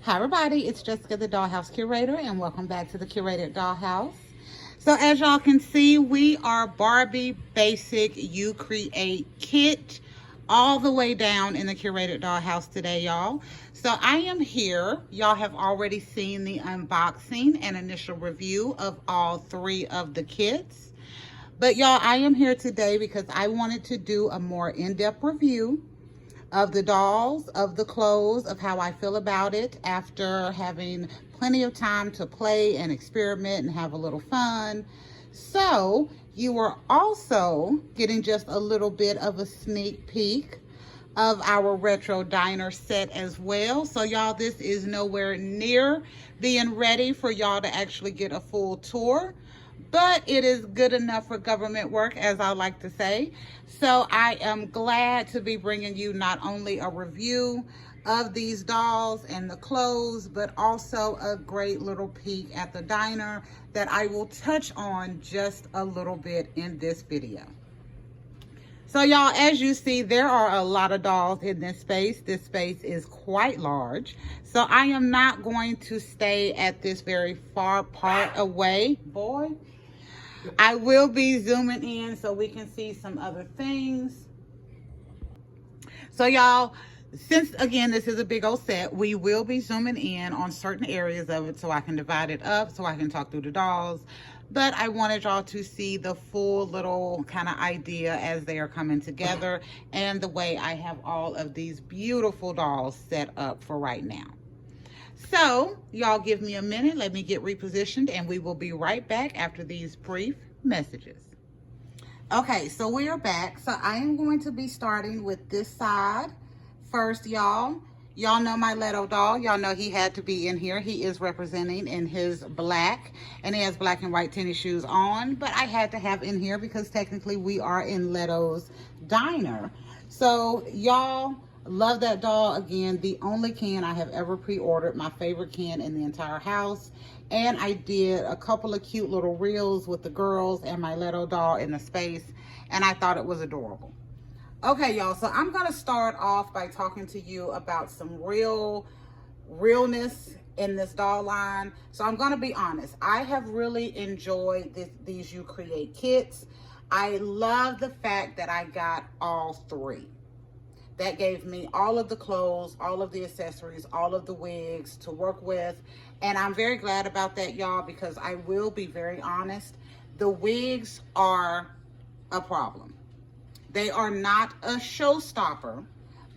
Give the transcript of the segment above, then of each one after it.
Hi everybody, it's Jessica the Dollhouse Curator and welcome back to the Curated Dollhouse. So as y'all can see, we are Barbie Basic You Create Kit all the way down in the Curated Dollhouse today, y'all. So I am here. Y'all have already seen the unboxing and initial review of all three of the kits. But y'all, I am here today because I wanted to do a more in-depth review of the dolls, of the clothes, of how I feel about it after having plenty of time to play and experiment and have a little fun. So you are also getting just a little bit of a sneak peek of our retro diner set as well. So y'all, this is nowhere near being ready for y'all to actually get a full tour, but it is good enough for government work, as I like to say. So I am glad to be bringing you not only a review of these dolls and the clothes, but also a great little peek at the diner that I will touch on just a little bit in this video. So y'all, as you see, there are a lot of dolls in this space. This space is quite large. So I am not going to stay at this very far part away. Boy, I will be zooming in so we can see some other things. So y'all, since again, this is a big old set, we will be zooming in on certain areas of it so I can divide it up so I can talk through the dolls. But I wanted y'all to see the full little kind of idea as they are coming together and the way I have all of these beautiful dolls set up for right now. So y'all give me a minute, let me get repositioned, and we will be right back after these brief messages. Okay, so we are back. So I am going to be starting with this side first, y'all. Y'all know my Leto doll. Y'all know he had to be in here. He is representing in his black, and he has black and white tennis shoes on, but I had to have in here because technically we are in Leto's diner. So y'all, love that doll. Again, the only can I have ever pre-ordered, my favorite can in the entire house. And I did a couple of cute little reels with the girls and my Leto doll in the space, and I thought it was adorable. Okay, y'all, so I'm gonna start off by talking to you about some realness in this doll line. So I'm gonna be honest, I have really enjoyed these You Create kits. I love the fact that I got all three. That gave me all of the clothes, all of the accessories, all of the wigs to work with. And I'm very glad about that, y'all, because I will be very honest, the wigs are a problem. They are not a showstopper,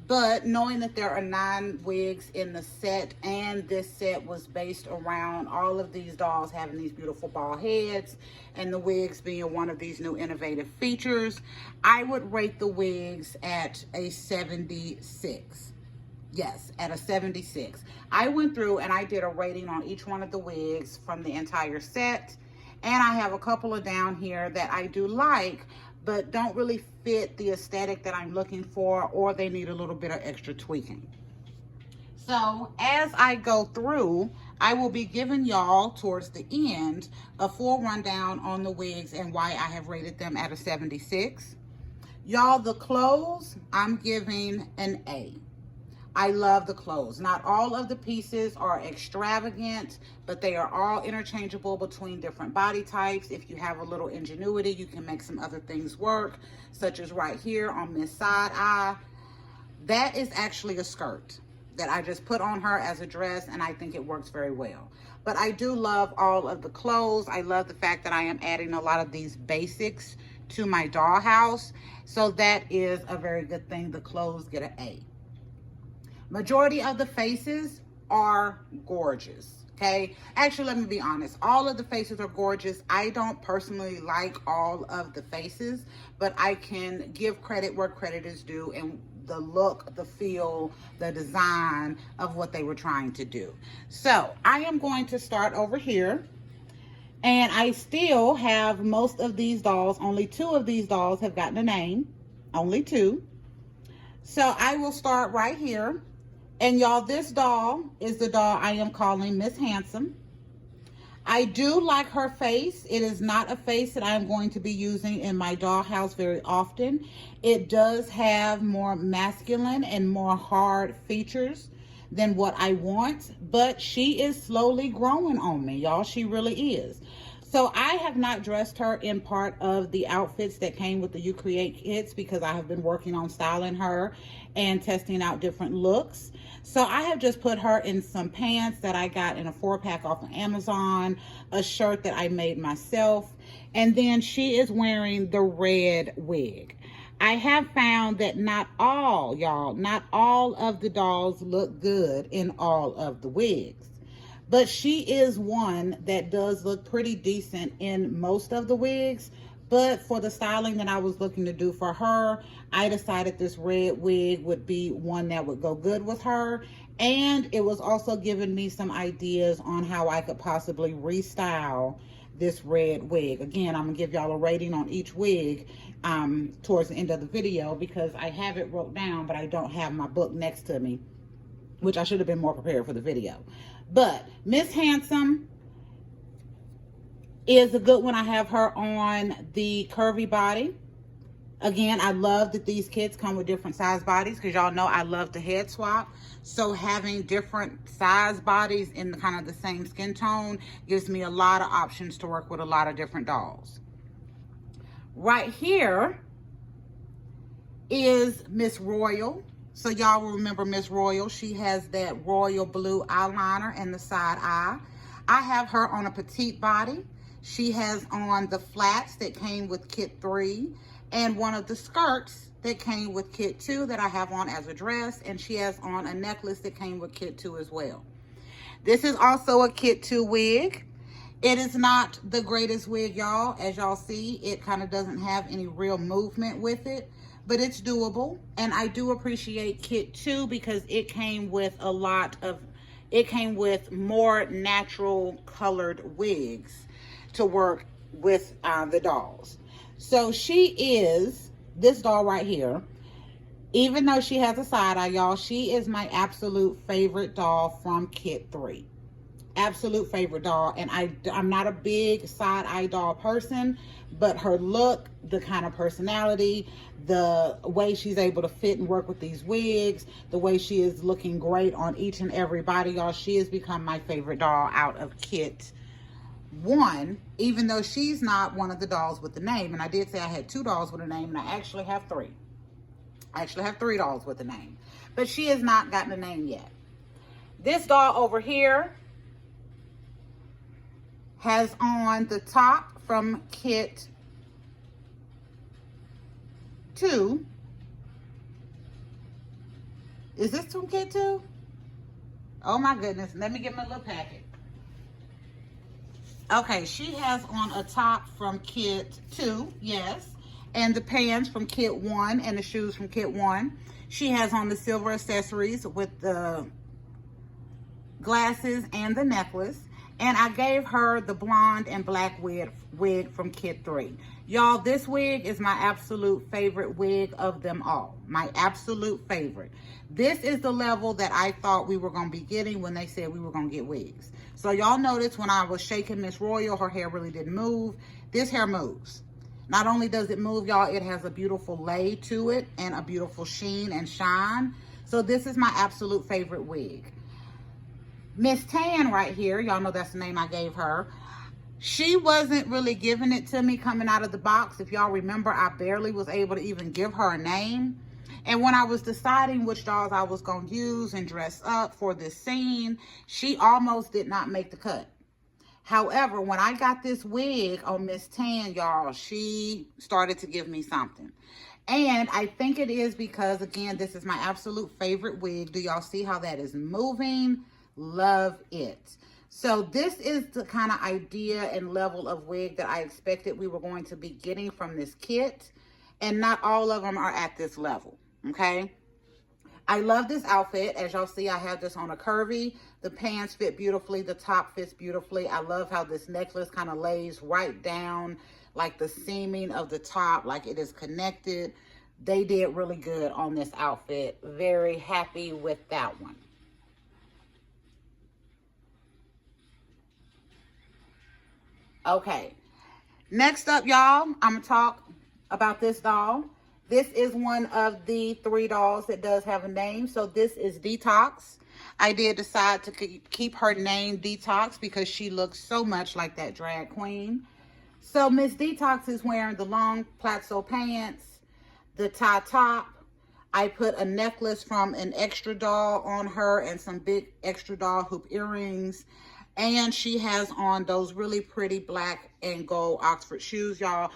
but knowing that there are 9 wigs in the set, and this set was based around all of these dolls having these beautiful bald heads and the wigs being one of these new innovative features, I would rate the wigs at a 76. Yes, at a 76. I went through and I did a rating on each one of the wigs from the entire set, and I have a couple of down here that I do like, but don't really fit the aesthetic that I'm looking for, or they need a little bit of extra tweaking. So as I go through, I will be giving y'all towards the end a full rundown on the wigs and why I have rated them at a 76. Y'all, the clothes, I'm giving an A. I love the clothes. Not all of the pieces are extravagant, but they are all interchangeable between different body types. If you have a little ingenuity, you can make some other things work, such as right here on Miss Side Eye. That is actually a skirt that I just put on her as a dress, and I think it works very well. But I do love all of the clothes. I love the fact that I am adding a lot of these basics to my dollhouse. So that is a very good thing. The clothes get an A. Majority of the faces are gorgeous, okay? Actually, let me be honest. All of the faces are gorgeous. I don't personally like all of the faces, but I can give credit where credit is due, and the look, the feel, the design of what they were trying to do. So I am going to start over here, and I still have most of these dolls. Only 2 of these dolls have gotten a name, only 2. So I will start right here. And y'all, this doll is the doll I am calling Miss Handsome. I do like her face. It is not a face that I'm going to be using in my dollhouse very often. It does have more masculine and more hard features than what I want, but she is slowly growing on me, y'all. She really is. So I have not dressed her in part of the outfits that came with the You Create kits because I have been working on styling her and testing out different looks. So I have just put her in some pants that I got in a 4-pack off of Amazon, a shirt that I made myself, and then she is wearing the red wig. I have found that not all, y'all, not all of the dolls look good in all of the wigs. But she is one that does look pretty decent in most of the wigs. But for the styling that I was looking to do for her, I decided this red wig would be one that would go good with her. And it was also giving me some ideas on how I could possibly restyle this red wig. Again, I'm going to give y'all a rating on each wig towards the end of the video because I have it wrote down, but I don't have my book next to me, which I should have been more prepared for the video. But Miss Handsome is a good one. I have her on the curvy body. Again, I love that these kits come with different size bodies because y'all know I love to head swap. So having different size bodies in the kind of the same skin tone gives me a lot of options to work with a lot of different dolls. Right here is Miss Royal. So y'all will remember Miss Royal. She has that royal blue eyeliner and the side eye. I have her on a petite body. She has on the flats that came with kit 3 and one of the skirts that came with kit 2 that I have on as a dress, and she has on a necklace that came with kit 2 as well. This is also a kit 2 wig. It is not the greatest wig, y'all. As y'all see, it kind of doesn't have any real movement with it, but it's doable. And I do appreciate kit 2 because it came with more natural colored wigs to work with the dolls. So she is, this doll right here, even though she has a side eye, y'all, she is my absolute favorite doll from kit 3. Absolute favorite doll. And I'm not a big side eye doll person, but her look, the kind of personality, the way she's able to fit and work with these wigs, the way she is looking great on each and every body, y'all, she has become my favorite doll out of kit 1, even though she's not one of the dolls with the name. And I did say I had 2 dolls with a name, and I actually have 3. I actually have 3 dolls with a name, but she has not gotten a name yet. This doll over here has on the top from kit 2. Is this from kit 2? Oh my goodness, let me get my little packet. Okay, she has on a top from kit 2, yes, and the pants from kit 1 and the shoes from kit 1. She has on the silver accessories with the glasses and the necklace. And I gave her the blonde and black wig from kit 3. Y'all, this wig is my absolute favorite wig of them all. My absolute favorite. This is the level that I thought we were going to be getting when they said we were going to get wigs. So y'all notice when I was shaking Miss Royal, her hair really didn't move. This hair moves. Not only does it move, y'all, it has a beautiful lay to it and a beautiful sheen and shine. So this is my absolute favorite wig. Miss Tan right here, y'all know that's the name I gave her. She wasn't really giving it to me coming out of the box. If y'all remember, I barely was able to even give her a name. And when I was deciding which dolls I was going to use and dress up for this scene, she almost did not make the cut. However, when I got this wig on Miss Tan, y'all, she started to give me something. And I think it is because, again, this is my absolute favorite wig. Do y'all see how that is moving? Love it. So this is the kind of idea and level of wig that I expected we were going to be getting from this kit, and not all of them are at this level. Okay, I love this outfit. As y'all see, I have this on a curvy. The pants fit beautifully, the top fits beautifully. I love how this necklace kind of lays right down, like the seaming of the top, like it is connected. They did really good on this outfit. Very happy with that one. Okay, next up, y'all, I'm gonna talk about this doll. This is one of the 3 dolls that does have a name. So this is Detox. I did decide to keep her name Detox because she looks so much like that drag queen. So Miss Detox is wearing the long plateau pants, the tie top. I put a necklace from an extra doll on her and some big extra doll hoop earrings. And she has on those really pretty black and gold Oxford shoes, y'all.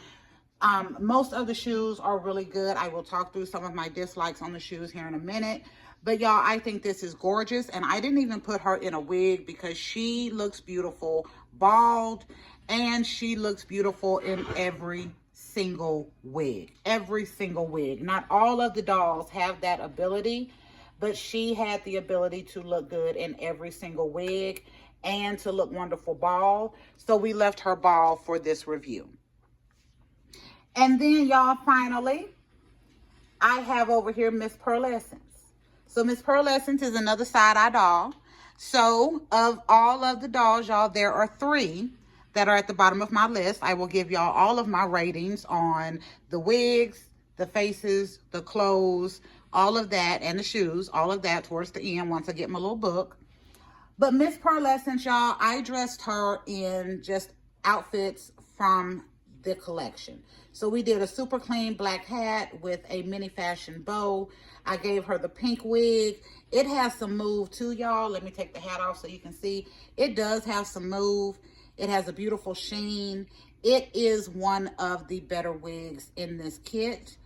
Most of the shoes are really good. I will talk through some of my dislikes on the shoes here in a minute. But y'all, I think this is gorgeous. And I didn't even put her in a wig because she looks beautiful bald. And she looks beautiful in every single wig. Every single wig. Not all of the dolls have that ability. But she had the ability to look good in every single wig. And to look wonderful bald. So we left her bald for this review. And then, y'all, finally, I have over here Miss Pearlescence. So Miss Pearlescence is another side-eye doll. So of all of the dolls, y'all, there are 3 that are at the bottom of my list. I will give y'all all of my ratings on the wigs, the faces, the clothes, all of that, and the shoes, all of that towards the end once I get my little book. But Miss Pearlescence, y'all, I dressed her in just outfits from the collection. So we did a super clean black hat with a mini fashion bow. I gave her the pink wig. It has some move too, y'all. Let me take the hat off so you can see. It does have some move. It has a beautiful sheen. It is one of the better wigs in this kit.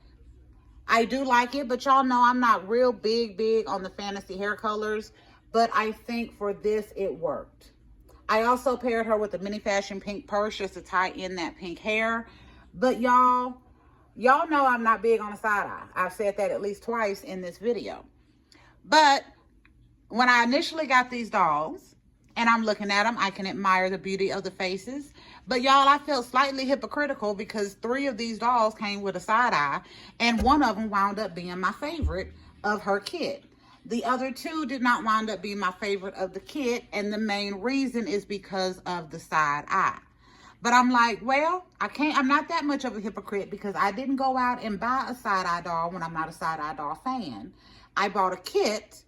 I do like it, but y'all know I'm not real big on the fantasy hair colors, but I think for this it worked. I also paired her with a mini fashion pink purse just to tie in that pink hair. But y'all know I'm not big on a side eye. I've said that at least twice in this video. But when I initially got these dolls and I'm looking at them, I can admire the beauty of the faces. But y'all, I feel slightly hypocritical because 3 of these dolls came with a side eye and one of them wound up being my favorite of her kit. The other 2 did not wind up being my favorite of the kit, and the main reason is because of the side eye. But I'm like, well, I'm not that much of a hypocrite because I didn't go out and buy a side-eye doll when I'm not a side-eye doll fan. I bought a kit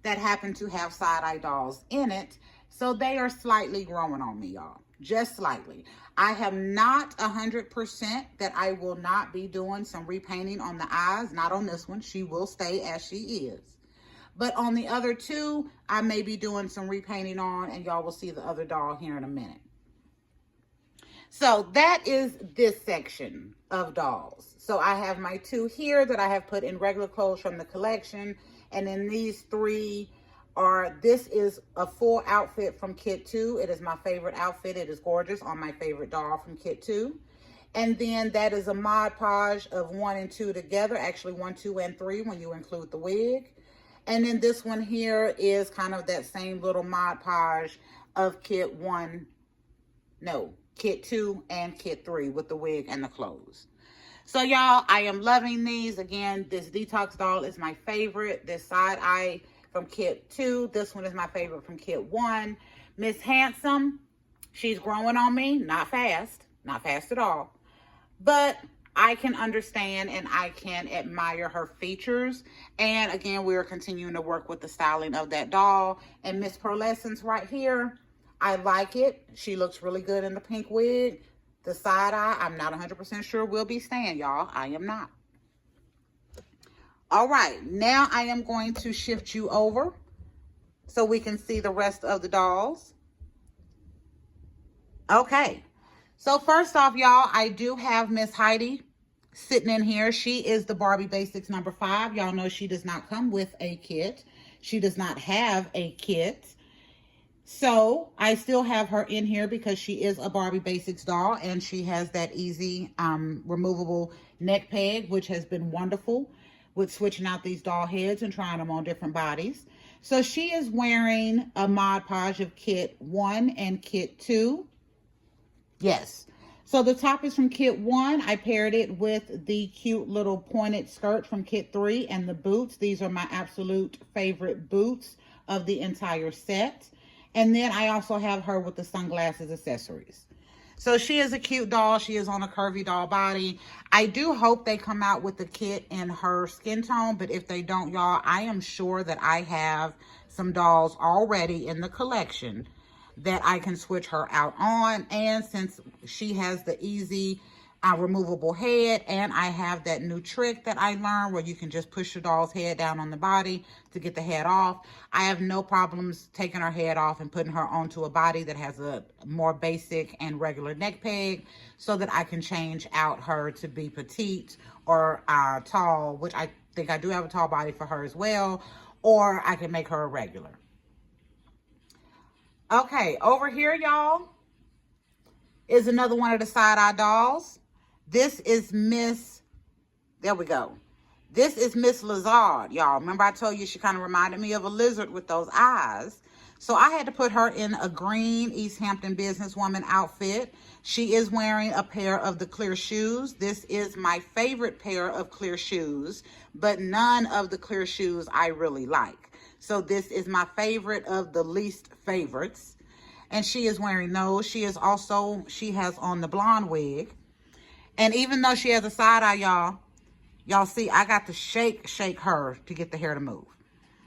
that happened to have side-eye dolls in it, so they are slightly growing on me, y'all. Just slightly. I have not 100% that I will not be doing some repainting on the eyes. Not on this one. She will stay as she is. But on the other 2, I may be doing some repainting on, and y'all will see the other doll here in a minute. So that is this section of dolls. So I have my 2 here that I have put in regular clothes from the collection. And then these 3 are, this is a full outfit from kit 2. It is my favorite outfit. It is gorgeous on my favorite doll from kit 2. And then that is a Mod Podge of 1 and 2 together. Actually 1, 2, and 3 when you include the wig. And then this one here is kind of that same little Mod Podge of kit 2 and kit 3 with the wig and the clothes. So y'all, I am loving these. Again, this Detox doll is my favorite. This side eye from kit 2. This one is my favorite from kit 1. Miss Handsome, she's growing on me. Not fast at all. But I can understand and I can admire her features. And again, we're continuing to work with the styling of that doll. And Miss Pearlescence right here, I like it. She looks really good in the pink wig. The side eye, I'm not 100% sure will be staying, y'all. I am not. All right, now I am going to shift you over so we can see the rest of the dolls. Okay, so first off, y'all, I do have Miss Heidi sitting in here. She is the Barbie Basics number 5. Y'all know she does not come with a kit. She does not have a kit. So I still have her in here because she is a Barbie Basics doll and she has that easy removable neck peg, which has been wonderful with switching out these doll heads and trying them on different bodies. So she is wearing a Mod Podge of kit 1 and kit 2. Yes. So the top is from kit 1. I paired it with the cute little pointed skirt from kit 3 and the boots. These are my absolute favorite boots of the entire set. And then I also have her with the sunglasses accessories. So she is a cute doll. She is on a curvy doll body. I do hope they come out with the kit in her skin tone, but if they don't, y'all, I am sure that I have some dolls already in the collection that I can switch her out on. And since she has the easy removable head, and I have that new trick that I learned where you can just push the doll's head down on the body to get the head off, I have no problems taking her head off and putting her onto a body that has a more basic and regular neck peg, so that I can change out her to be petite or tall, which I think I do have a tall body for her as well, or I can make her a regular. Okay, over here, y'all, is another one of the side-eye dolls. This is Miss, there we go. This is Miss Lizard, y'all. Remember I told you she kind of reminded me of a lizard with those eyes. So I had to put her in a green East Hampton businesswoman outfit. She is wearing a pair of the clear shoes. This is my favorite pair of clear shoes, but none of the clear shoes I really like. So this is my favorite of the least favorites. And she is wearing those. She has on the blonde wig. And even though she has a side eye, y'all see, I got to shake her to get the hair to move.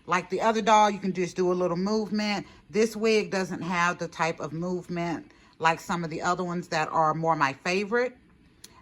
Like the other doll, you can just do a little movement. This wig doesn't have the type of movement like some of the other ones that are more my favorite.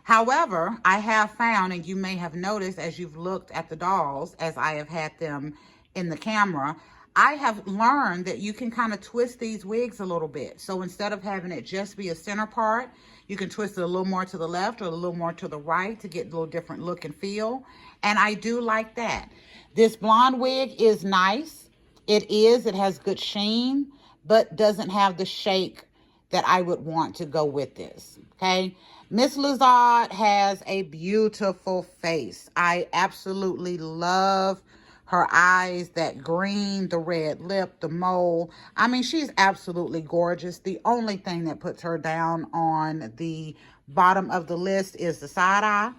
However, I have found, and you may have noticed as you've looked at the dolls, as I have had them in the camera, I have learned that you can kind of twist these wigs a little bit. So instead of having it just be a center part, you can twist it a little more to the left or a little more to the right to get a little different look and feel. And I do like that. This blonde wig is nice. It has good sheen, but doesn't have the shake that I would want to go with this, okay? Miss Lizard has a beautiful face. I absolutely love her eyes, that green, the red lip, the mole. I mean, she's absolutely gorgeous. The only thing that puts her down on the bottom of the list is the side eye.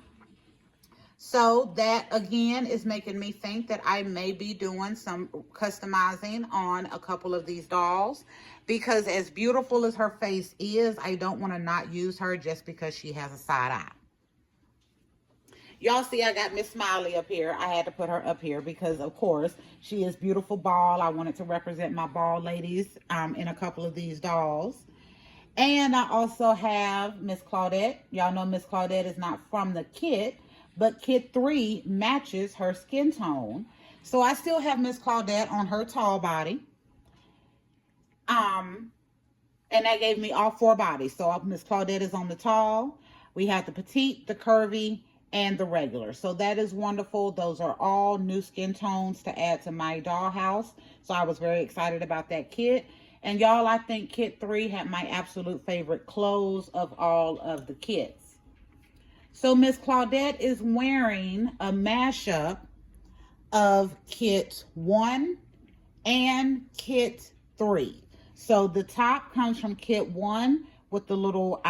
So that, again, is making me think that I may be doing some customizing on a couple of these dolls, because as beautiful as her face is, I don't want to not use her just because she has a side eye. Y'all see I got Miss Smiley up here. I had to put her up here because, of course, she is beautiful ball. I wanted to represent my ball ladies in a couple of these dolls. And I also have Miss Claudette. Y'all know Miss Claudette is not from the kit, but kit 3 matches her skin tone. So I still have Miss Claudette on her tall body. And that gave me all 4 bodies. So Miss Claudette is on the tall. We have the petite, the curvy, and the regular. So that is wonderful. Those are all new skin tones to add to my dollhouse. So I was very excited about that kit. And y'all, I think kit 3 had my absolute favorite clothes of all of the kits. So Miss Claudette is wearing a mashup of kit 1 and kit 3. So the top comes from kit 1 with the little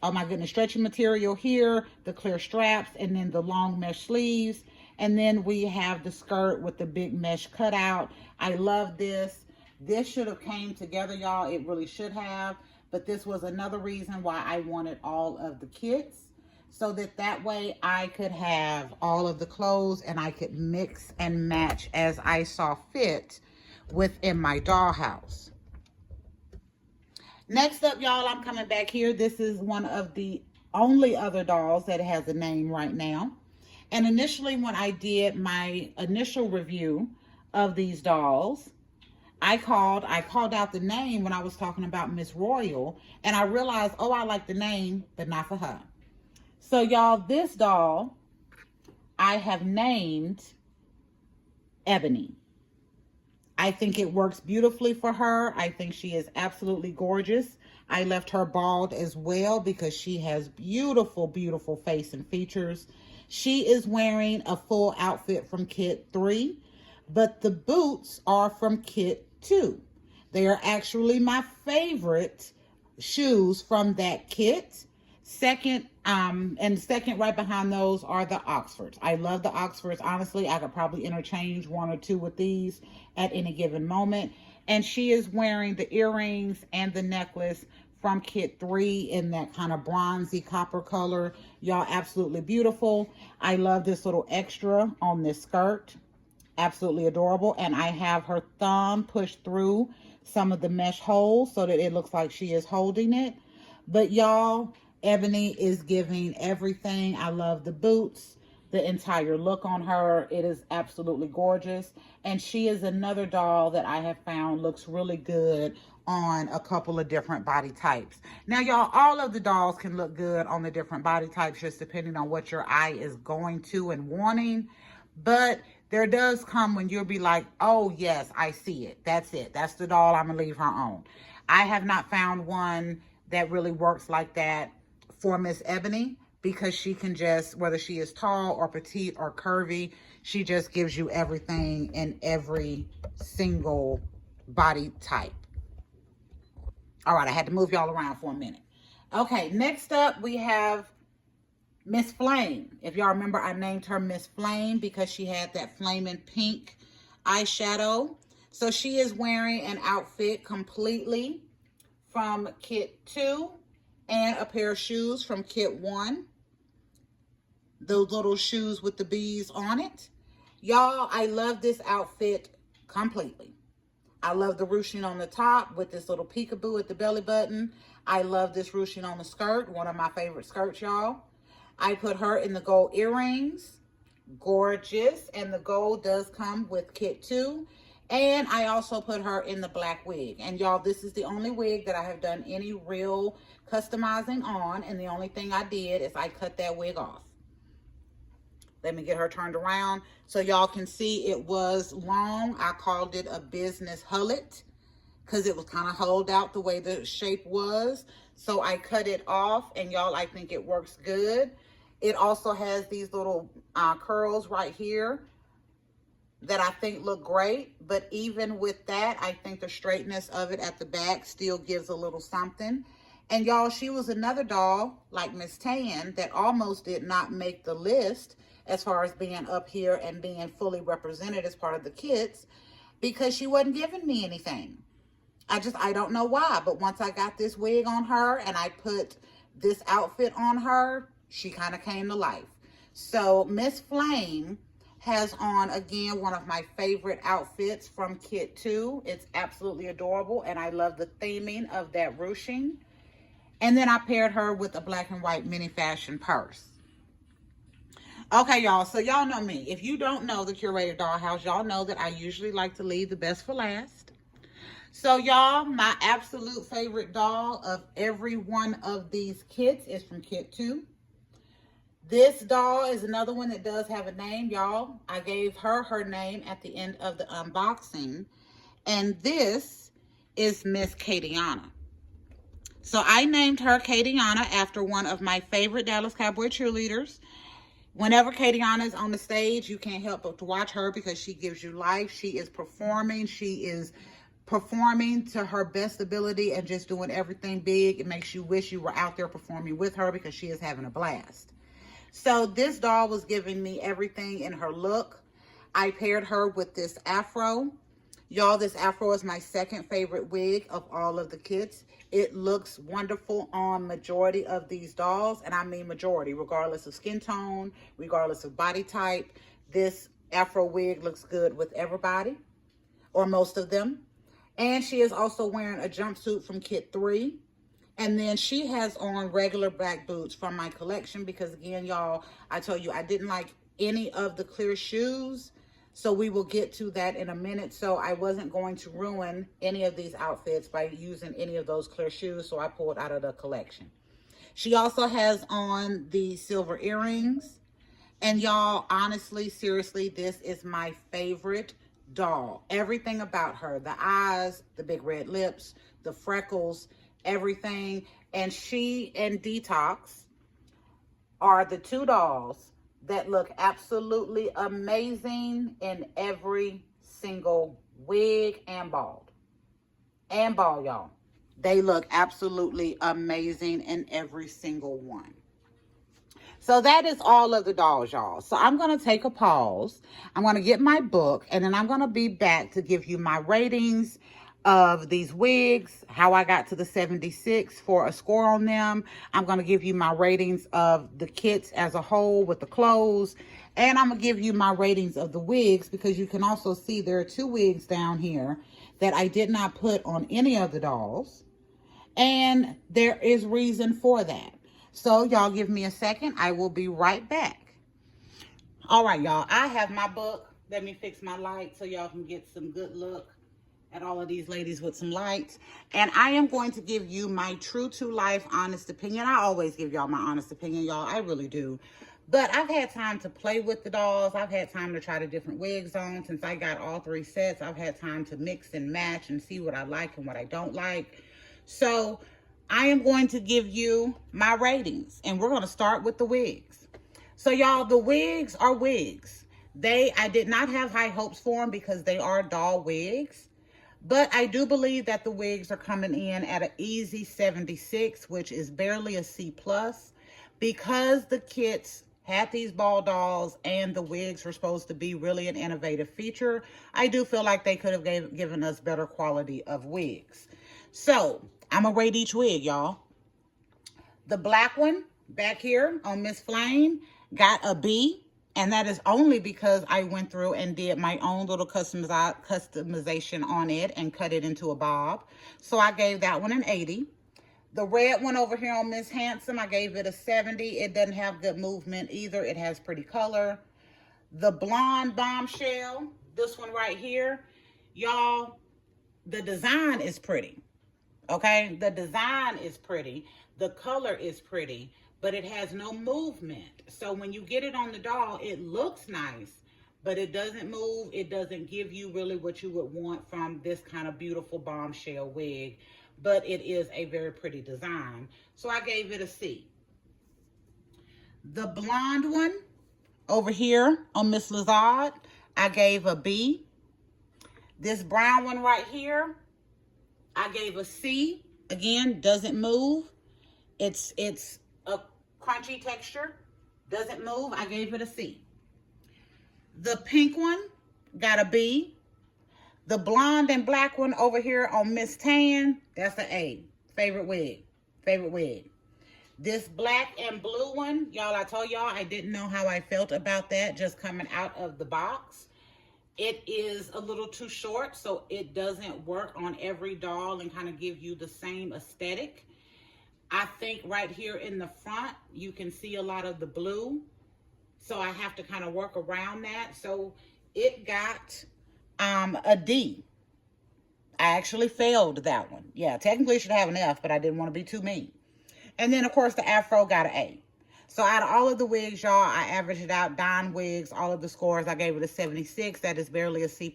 oh my goodness, stretchy material here, the clear straps, and then the long mesh sleeves. And then we have the skirt with the big mesh cutout. I love this. This should have came together, y'all. It really should have. But this was another reason why I wanted all of the kits, so that way I could have all of the clothes and I could mix and match as I saw fit within my dollhouse. Next up, y'all, I'm coming back here. This is one of the only other dolls that has a name right now. And initially, when I did my initial review of these dolls, I called out the name when I was talking about Miss Royal, and I realized, oh, I like the name, but not for her. So, y'all, this doll I have named Ebony. I think it works beautifully for her. I think she is absolutely gorgeous. I left her bald as well because she has beautiful, beautiful face and features. She is wearing a full outfit from kit 3, but the boots are from kit 2. They are actually my favorite shoes from that kit. And second right behind those are the Oxfords. I love the Oxfords. Honestly, I could probably interchange 1 or 2 with these at any given moment. And she is wearing the earrings and the necklace from Kit 3 in that kind of bronzy copper color. Y'all, absolutely beautiful. I love this little extra on this skirt. Absolutely adorable. And I have her thumb pushed through some of the mesh holes so that it looks like she is holding it. But y'all, Ebony is giving everything. I love the boots, the entire look on her. It is absolutely gorgeous. And she is another doll that I have found looks really good on a couple of different body types. Now, y'all, all of the dolls can look good on the different body types, just depending on what your eye is going to and wanting. But there does come when you'll be like, oh, yes, I see it. That's it. That's the doll I'm going to leave her on. I have not found one that really works like that for Miss Ebony, because she can just, whether she is tall or petite or curvy, she just gives you everything in every single body type. All right, I had to move y'all around for a minute. Okay, next up we have Miss Flame. If y'all remember, I named her Miss Flame because she had that flaming pink eyeshadow. So she is wearing an outfit completely from Kit 2 and a pair of shoes from Kit 1. Those little shoes with the bees on it. Y'all, I love this outfit completely. I love the ruching on the top with this little peekaboo at the belly button. I love this ruching on the skirt, one of my favorite skirts, y'all. I put her in the gold earrings. Gorgeous. And the gold does come with Kit 2. And I also put her in the black wig. And y'all, this is the only wig that I have done any real customizing on. And the only thing I did is I cut that wig off. Let me get her turned around so y'all can see it was long. I called it a business hullet because it was kind of holed out the way the shape was. So I cut it off, and y'all, I think it works good. It also has these little curls right here that I think look great. But even with that, I think the straightness of it at the back still gives a little something. And y'all, she was another doll like Miss Tan that almost did not make the list as far as being up here and being fully represented as part of the kits, because she wasn't giving me anything. I don't know why, but once I got this wig on her and I put this outfit on her, she kind of came to life. So Miss Flame has on, again, one of my favorite outfits from Kit 2. It's absolutely adorable, and I love the theming of that ruching. And then I paired her with a black and white mini fashion purse. Okay, y'all, so y'all know me. If you don't know the Curated Dollhouse, y'all know that I usually like to leave the best for last. So, y'all, my absolute favorite doll of every one of these kits is from Kit 2. This doll is another one that does have a name, y'all. I gave her her name at the end of the unboxing. And this is Miss Katiana. So I named her Katiana after one of my favorite Dallas Cowboy cheerleaders. Whenever Katiana is on the stage, you can't help but to watch her because she gives you life. She is performing. She is performing to her best ability and just doing everything big. It makes you wish you were out there performing with her because she is having a blast. So this doll was giving me everything in her look. I paired her with this afro. Y'all, this afro is my second favorite wig of all of the kits. It looks wonderful on majority of these dolls, and I mean majority, regardless of skin tone, regardless of body type. This afro wig looks good with everybody, or most of them. And she is also wearing a jumpsuit from Kit 3. And then she has on regular black boots from my collection because, again, y'all, I told you I didn't like any of the clear shoes. So we will get to that in a minute. So I wasn't going to ruin any of these outfits by using any of those clear shoes. So I pulled out of the collection. She also has on the silver earrings. And y'all, honestly, seriously, this is my favorite doll. Everything about her, the eyes, the big red lips, the freckles, everything. And she and Detox are the two dolls that look absolutely amazing in every single wig and bald. And bald, y'all. They look absolutely amazing in every single one. So that is all of the dolls, y'all. So I'm going to take a pause. I'm going to get my book, and then I'm going to be back to give you my ratings of these wigs, how I got to the 76 for a score on them. I'm going to give you my ratings of the kits as a whole with the clothes. And I'm going to give you my ratings of the wigs, because you can also see there are 2 wigs down here that I did not put on any of the dolls. And there is reason for that. So y'all give me a second. I will be right back. All right, y'all. I have my book. Let me fix my light so y'all can get some good look at all of these ladies with some lights. And I am going to give you my true to life honest opinion. I always give y'all my honest opinion, y'all. I really do. But I've had time to play with the dolls. I've had time to try the different wigs on. Since I got all 3 sets, I've had time to mix and match and see what I like and what I don't like. So I am going to give you my ratings, and we're going to start with the wigs. So y'all, the wigs are wigs. I did not have high hopes for them because they are doll wigs. But I do believe that the wigs are coming in at an easy 76, which is barely a C+, because the kits had these ball dolls and the wigs were supposed to be really an innovative feature. I do feel like they could have given us better quality of wigs. So I'm going to rate each wig, y'all. The black one back here on Miss Flame got a B. And that is only because I went through and did my own little customization on it and cut it into a bob. So I gave that one an 80. The red one over here on Miss Handsome, I gave it a 70. It doesn't have good movement either. It has pretty color. The blonde bombshell, this one right here, y'all, the design is pretty. Okay, the design is pretty. The color is pretty, but it has no movement. So when you get it on the doll, it looks nice, but it doesn't move. It doesn't give you really what you would want from this kind of beautiful bombshell wig, but it is a very pretty design. So I gave it a C. The blonde one over here on Miss Lazard, I gave a B. This brown one right here, I gave a C. Again, doesn't move. It's a crunchy texture, doesn't move. I gave it a C. The pink one got a B. The blonde and black one over here on Miss Tan, that's an A. Favorite wig. Favorite wig. This black and blue one, y'all, I told y'all I didn't know how I felt about that just coming out of the box. It is a little too short, so it doesn't work on every doll and kind of give you the same aesthetic. I think right here in the front, you can see a lot of the blue. So I have to kind of work around that. So it got a D. I actually failed that one. Yeah, technically it should have an F, but I didn't want to be too mean. And then, of course, the afro got an A. So out of all of the wigs, y'all, I averaged it out. Don wigs, all of the scores, I gave it a 76. That is barely a C+.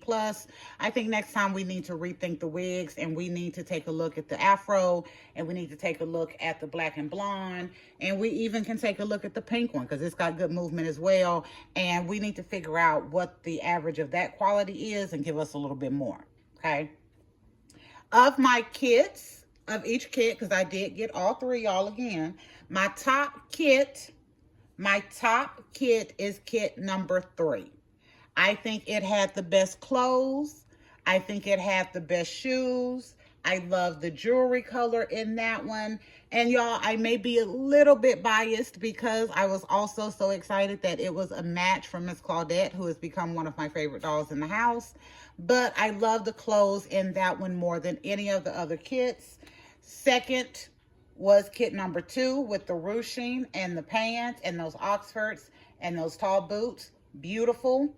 I think next time we need to rethink the wigs, and we need to take a look at the afro, and we need to take a look at the black and blonde, and we even can take a look at the pink one because it's got good movement as well. And we need to figure out what the average of that quality is and give us a little bit more, okay? Of my kits, of each kit, because I did get all 3, y'all, again, my top kit is kit number 3. I think it had the best clothes. I think it had the best shoes. I love the jewelry color in that one. And y'all, I may be a little bit biased because I was also so excited that it was a match from Miss Claudette, who has become one of my favorite dolls in the house. But I love the clothes in that one more than any of the other kits. Second was kit number 2 with the ruching and the pants and those Oxfords and those tall boots. Beautiful.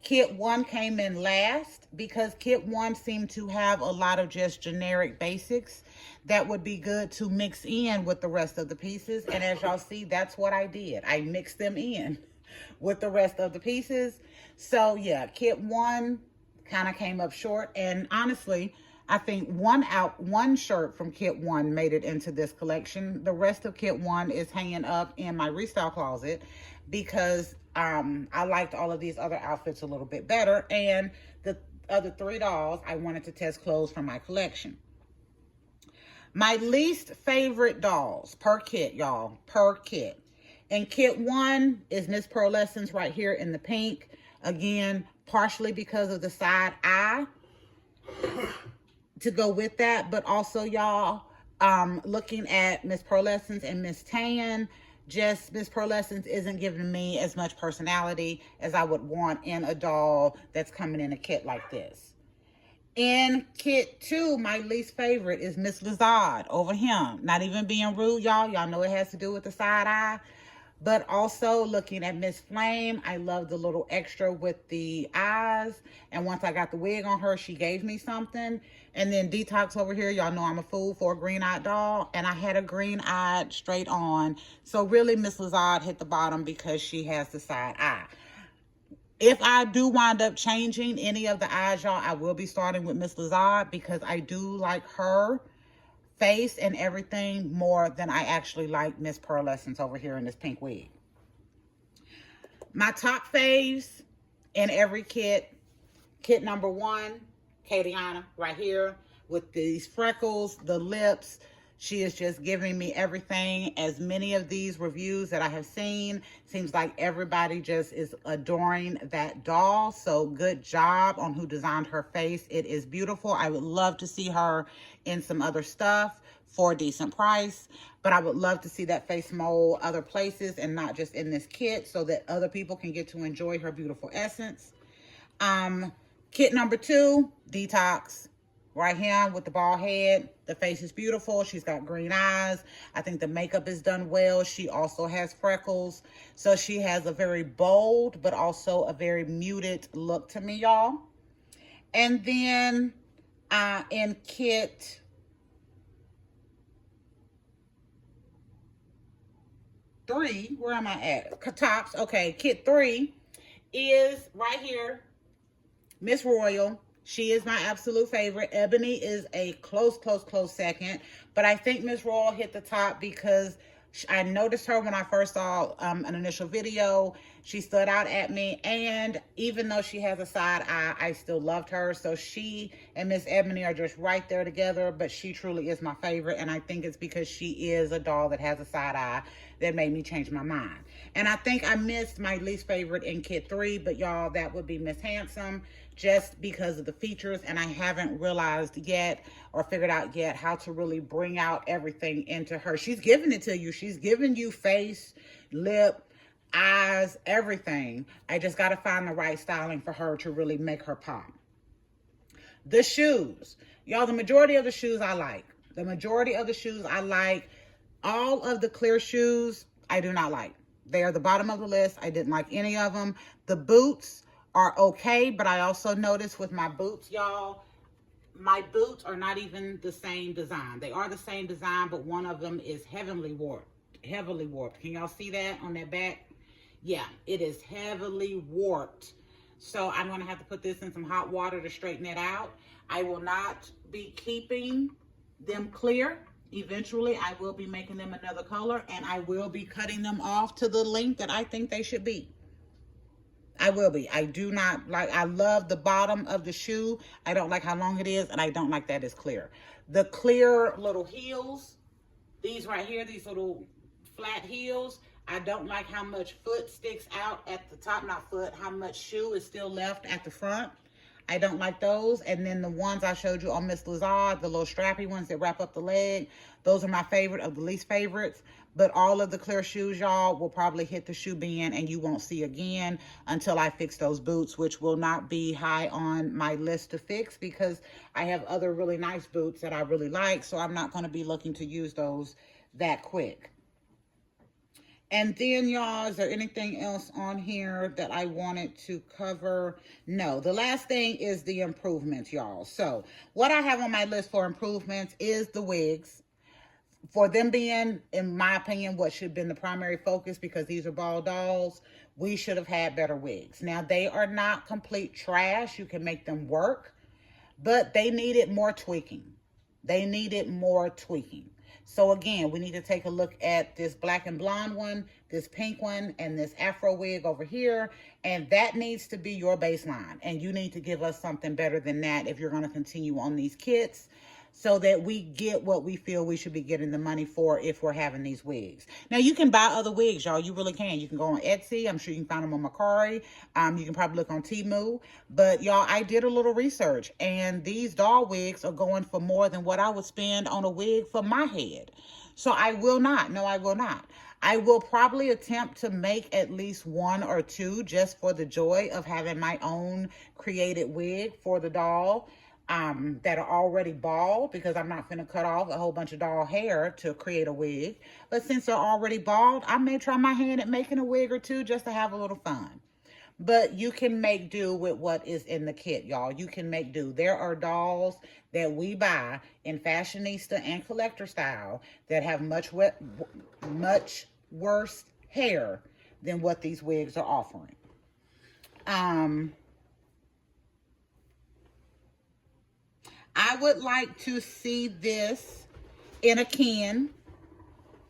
Kit 1 came in last because kit 1 seemed to have a lot of just generic basics that would be good to mix in with the rest of the pieces. And as y'all see, that's what I did. I mixed them in with the rest of the pieces. So yeah, kit 1 kind of came up short. And honestly, I think one shirt from kit 1 made it into this collection. The rest of kit 1 is hanging up in my restyle closet because I liked all of these other outfits a little bit better. And the other 3 dolls, I wanted to test clothes from my collection. My least favorite dolls per kit, y'all, per kit. And kit 1 is Miss Pearlescence right here in the pink. Again, partially because of the side eye. to go with that. But also, y'all, looking at Miss Pearlescence and Miss Tan, just Miss Pearlescence isn't giving me as much personality as I would want in a doll that's coming in a kit like this. In kit 2, my least favorite is Miss Lizard over him. Not even being rude, y'all. Y'all know it has to do with the side eye. But also looking at Miss Flame, I love the little extra with the eyes. And once I got the wig on her, she gave me something. And then Detox over here, y'all know I'm a fool for a green-eyed doll. And I had a green-eyed straight on. So really, Miss Lizard hit the bottom because she has the side eye. If I do wind up changing any of the eyes, y'all, I will be starting with Miss Lizard because I do like her face and everything more than I actually like Miss Pearlescence over here in this pink wig. My top faves in every kit. Kit number 1, Katiana, right here with these freckles, the lips. She is just giving me everything. As many of these reviews that I have seen, seems like everybody just is adoring that doll. So good job on who designed her face. It is beautiful. I would love to see her in some other stuff for a decent price. But I would love to see that face mold other places and not just in this kit so that other people can get to enjoy her beautiful essence. Kit number 2, Detox. Right here with the bald head. The face is beautiful. She's got green eyes. I think the makeup is done well. She also has freckles. So she has a very bold, but also a very muted look to me, y'all. And then in kit 3, where am I at? Tops. Okay, kit 3 is right here, Miss Royal. She is my absolute favorite. Ebony is a close second. But I think Miss Royal hit the top because I noticed her when I first saw an initial video. She stood out at me. And even though she has a side eye, I still loved her. So she and Miss Ebony are just right there together. But she truly is my favorite. And I think it's because she is a doll that has a side eye that made me change my mind. And I think I missed my least favorite in kit 3. But y'all, that would be Miss Handsome. Just because of the features, and I haven't realized yet or figured out yet how to really bring out everything into her. She's giving it to you. She's giving you face, lip, eyes, everything. I just got to find the right styling for her to really make her pop. The shoes. Y'all, the majority of the shoes I like. The majority of the shoes I like. All of the clear shoes I do not like. They are the bottom of the list. I didn't like any of them. The boots are okay, but I also noticed with my boots, y'all, my boots are not even the same design. They are the same design, but one of them is heavily warped. Heavily warped. Can y'all see that on that back? Yeah, it is heavily warped. So I'm going to have to put this in some hot water to straighten it out. I will not be keeping them clear. Eventually, I will be making them another color, and I will be cutting them off to the length that I think they should be. I will be. I do not like, I love the bottom of the shoe. I don't like how long it is, and I don't like that it's clear. The clear little heels, these right here, these little flat heels, I don't like how much foot sticks out at the top, not foot, how much shoe is still left at the front. I don't like those. And then the ones I showed you on Miss Lizard, the little strappy ones that wrap up the leg, those are my favorite of the least favorites. But all of the clear shoes, y'all, will probably hit the shoe bin and you won't see again until I fix those boots, which will not be high on my list to fix because I have other really nice boots that I really like. So I'm not going to be looking to use those that quick. And then, y'all, is there anything else on here that I wanted to cover? No, the last thing is the improvements, y'all. So what I have on my list for improvements is the wigs. For them being, in my opinion, what should have been the primary focus because these are ball dolls, we should have had better wigs. Now, they are not complete trash. You can make them work, but they needed more tweaking. They needed more tweaking. So again, we need to take a look at this black and blonde one, this pink one, and this afro wig over here. And that needs to be your baseline. And you need to give us something better than that if you're going to continue on these kits. so that we get what we feel we should be getting the money for if we're having these wigs. Now, you can buy other wigs, y'all. You really can. You can go on Etsy. I'm sure you can find them on Mercari. You can probably look on Temu. But, y'all, I did a little research, and these doll wigs are going for more than what I would spend on a wig for my head. So I will not. No, I will not. I will probably attempt to make at least one or two just for the joy of having my own created wig for the doll that are already bald, because I'm not going to cut off a whole bunch of doll hair to create a wig. But since they're already bald, I may try my hand at making a wig or two just to have a little fun. But you can make do with what is in the kit, y'all. You can make do. There are dolls that we buy in fashionista and collector style that have much worse hair than what these wigs are offering. I would like to see this in a can.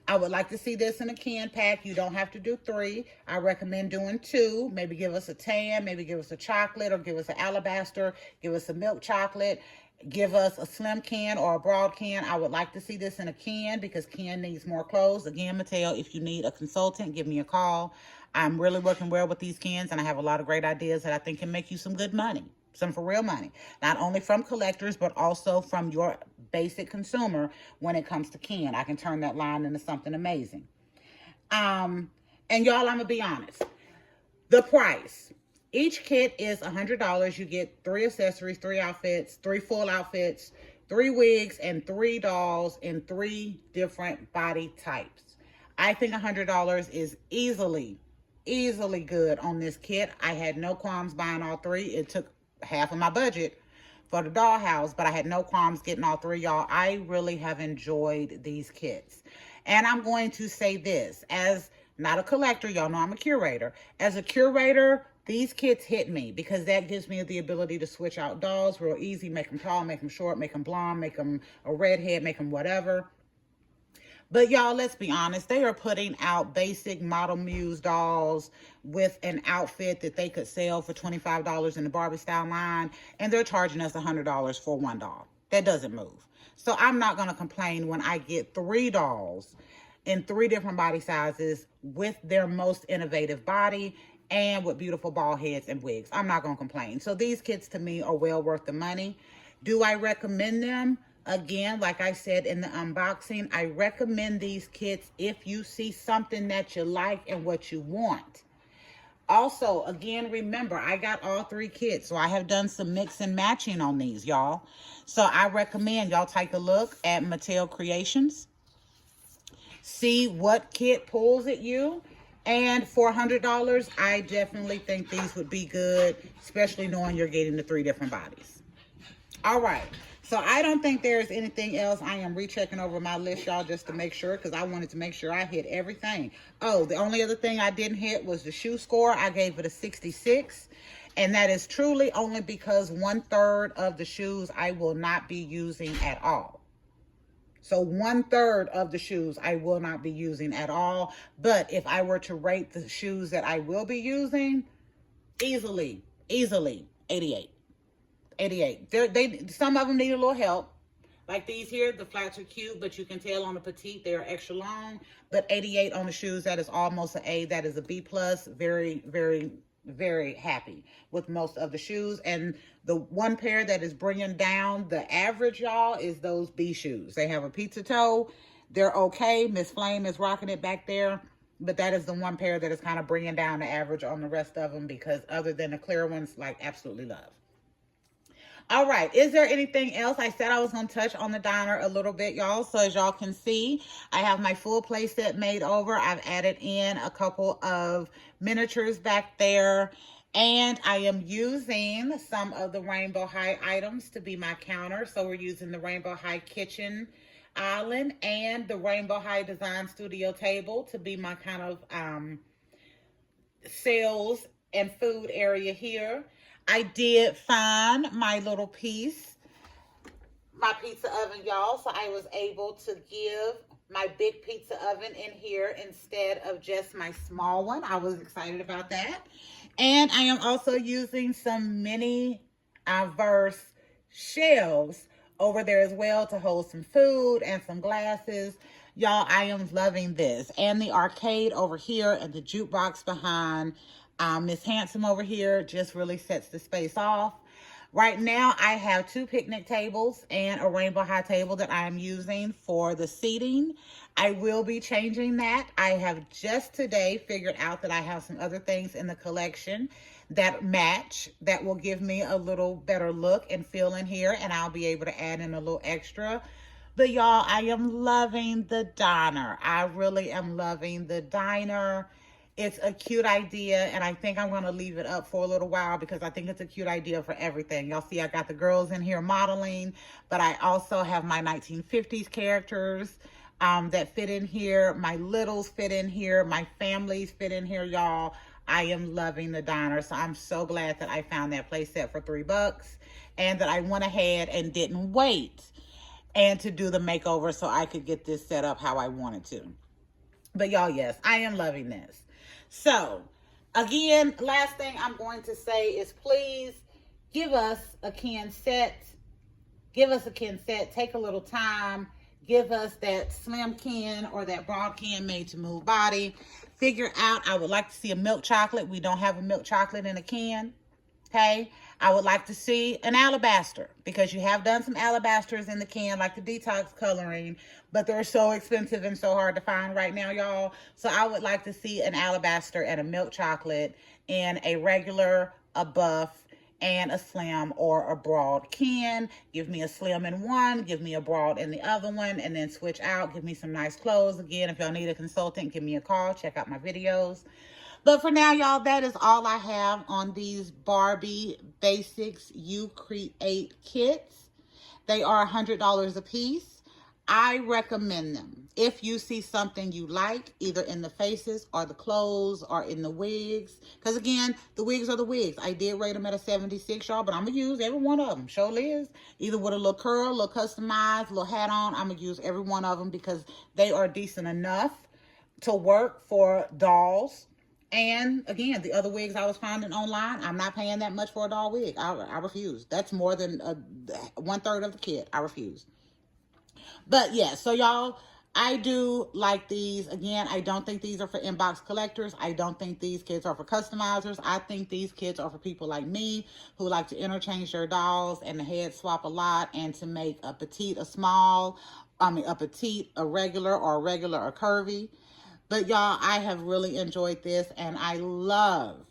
I would like to see this in a can pack. You don't have to do 3. I recommend doing 2. Maybe give us a tan, maybe give us a chocolate, or give us an alabaster, give us a milk chocolate, give us a slim can or a broad can. I would like to see this in a can because can needs more clothes. Again, Mattel, if you need a consultant, give me a call. I'm really working well with these cans, and I have a lot of great ideas that I think can make you some good money. Some for real money, not only from collectors, but also from your basic consumer when it comes to can. I can turn that line into something amazing. And y'all, I'm gonna be honest. The price. Each kit is $100. You get 3 accessories, 3 outfits, 3 full outfits, 3 wigs, and 3 dolls in 3 different body types. I think $100 is easily good on this kit. I had no qualms buying all 3. It took half of my budget for the dollhouse, but I had no qualms getting all 3, y'all. I really have enjoyed these kits. And I'm going to say this, as not a collector, y'all know I'm a curator. As a curator, these kits hit me because that gives me the ability to switch out dolls real easy, make them tall, make them short, make them blonde, make them a redhead, make them whatever. But y'all, let's be honest, they are putting out basic model muse dolls with an outfit that they could sell for $25 in the Barbie style line, and they're charging us $100 for 1 doll. That doesn't move. So I'm not going to complain when I get 3 dolls in 3 different body sizes with their most innovative body and with beautiful ball heads and wigs. I'm not going to complain. So these kits to me are well worth the money. Do I recommend them? Again, like I said in the unboxing, I recommend these kits if you see something that you like and what you want. Also, again, remember, I got all 3 kits, so I have done some mix and matching on these, y'all. So I recommend y'all take a look at Mattel Creations. See what kit pulls at you. And for $100, I definitely think these would be good, especially knowing you're getting the 3 different bodies. All right. So I don't think there's anything else. I am rechecking over my list, y'all, just to make sure, because I wanted to make sure I hit everything. Oh, the only other thing I didn't hit was the shoe score. I gave it a 66. And that is truly only because 1/3 of the shoes I will not be using at all. So 1/3 of the shoes I will not be using at all. But if I were to rate the shoes that I will be using, easily 88. 88. Some of them need a little help. Like these here, the flats are cute, but you can tell on the petite, they're extra long. But 88 on the shoes, that is almost an A. That is a B+. Very, very, very happy with most of the shoes. And the one pair that is bringing down the average, y'all, is those B shoes. They have a pizza toe. They're okay. Miss Flame is rocking it back there. But that is the one pair that is kind of bringing down the average on the rest of them, because other than the clear ones, like, absolutely love. All right, is there anything else? I said I was going to touch on the diner a little bit, y'all. So as y'all can see, I have my full play set made over. I've added in a couple of miniatures back there. And I am using some of the Rainbow High items to be my counter. So we're using the Rainbow High kitchen island and the Rainbow High Design Studio table to be my kind of sales and food area here. I did find my little piece, my pizza oven, y'all. So I was able to give my big pizza oven in here instead of just my small one. I was excited about that. And I am also using some mini verse shelves over there as well to hold some food and some glasses. Y'all, I am loving this. And the arcade over here and the jukebox behind Miss Handsome over here just really sets the space off. Right now, I have 2 picnic tables and a rainbow high table that I am using for the seating. I will be changing that. I have just today figured out that I have some other things in the collection that match, that will give me a little better look and feel in here, and I'll be able to add in a little extra. But y'all, I am loving the diner. I really am loving the diner. It's a cute idea, and I think I'm going to leave it up for a little while because I think it's a cute idea for everything. Y'all see I got the girls in here modeling, but I also have my 1950s characters that fit in here. My littles fit in here. My families fit in here, y'all. I am loving the diner, so I'm so glad that I found that place set for $3 and that I went ahead and didn't wait and to do the makeover so I could get this set up how I wanted to. But y'all, yes, I am loving this. So, again, last thing I'm going to say is please give us a Ken set. Give us a Ken set. Take a little time. Give us that slim Ken or that broad Ken made to move body. Figure out, I would like to see a milk chocolate. We don't have a milk chocolate in a can. Okay. I would like to see an alabaster because you have done some alabasters in the can, like the detox coloring, but they're so expensive and so hard to find right now, y'all. So I would like to see an alabaster and a milk chocolate in a regular, a buff, and a slim or a broad can. Give me a slim in one, give me a broad in the other one, and then switch out. Give me some nice clothes. Again, if y'all need a consultant, give me a call. Check out my videos. But for now, y'all, that is all I have on these Barbie Basics You Create kits. They are $100 a piece. I recommend them. If you see something you like, either in the faces or the clothes or in the wigs. Because again, the wigs are the wigs. I did rate them at a 76, y'all, but I'm going to use every one of them. Surely is. Either with a little curl, a little customized, a little hat on. I'm going to use every one of them because they are decent enough to work for dolls. And again, the other wigs I was finding online, I'm not paying that much for a doll wig. I refuse. That's more than 1/3 of the kit. I refuse. But yeah, so y'all, I do like these. Again, I don't think these are for inbox collectors. I don't think these kits are for customizers. I think these kits are for people like me who like to interchange their dolls and the head swap a lot and to make a petite, a small, a petite, a regular, or a regular, a curvy. But y'all, I have really enjoyed this, and I love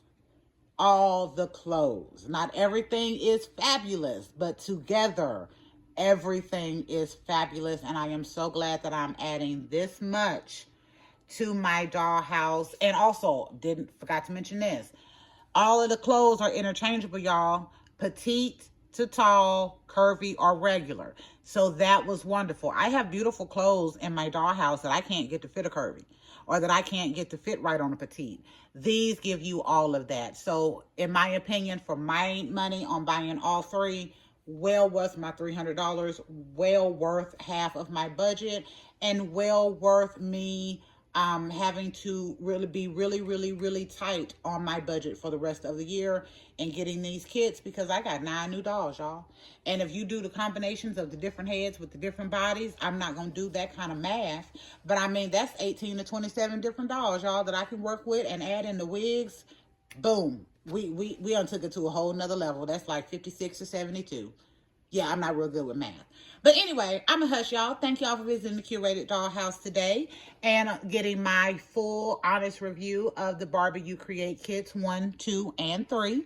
all the clothes. Not everything is fabulous, but together, everything is fabulous, and I am so glad that I'm adding this much to my dollhouse. And also, forgot to mention this. All of the clothes are interchangeable, y'all. Petite to tall, curvy, or regular. So that was wonderful. I have beautiful clothes in my dollhouse that I can't get to fit a curvy, or that I can't get to fit right on a petite. These give you all of that. So in my opinion, for my money on buying all three, well worth my $300, well worth half of my budget, and well worth me having to be really tight on my budget for the rest of the year and getting these kits because I got 9 new dolls, y'all. And if you do the combinations of the different heads with the different bodies, I'm not going to do that kind of math. But I mean, that's 18 to 27 different dolls, y'all, that I can work with and add in the wigs. Boom. We done took it to a whole nother level. That's like 56 to 72. Yeah, I'm not real good with math. But anyway, I'm going to hush y'all. Thank y'all for visiting the Curated Dollhouse today and getting my full honest review of the Barbie You Create kits 1, 2, and 3.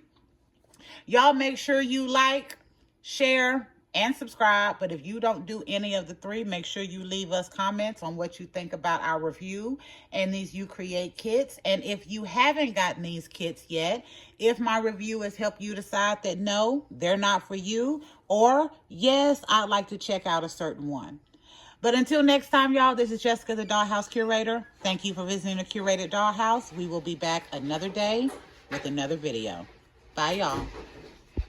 Y'all make sure you like, share, and subscribe. But if you don't do any of the 3, make sure you leave us comments on what you think about our review and these You Create kits. And if you haven't gotten these kits yet, if my review has helped you decide that no, they're not for you, or yes, I'd like to check out a certain one. But until next time, y'all, this is Jessica, the Dollhouse Curator. Thank you for visiting the Curated Dollhouse. We will be back another day with another video. Bye, y'all.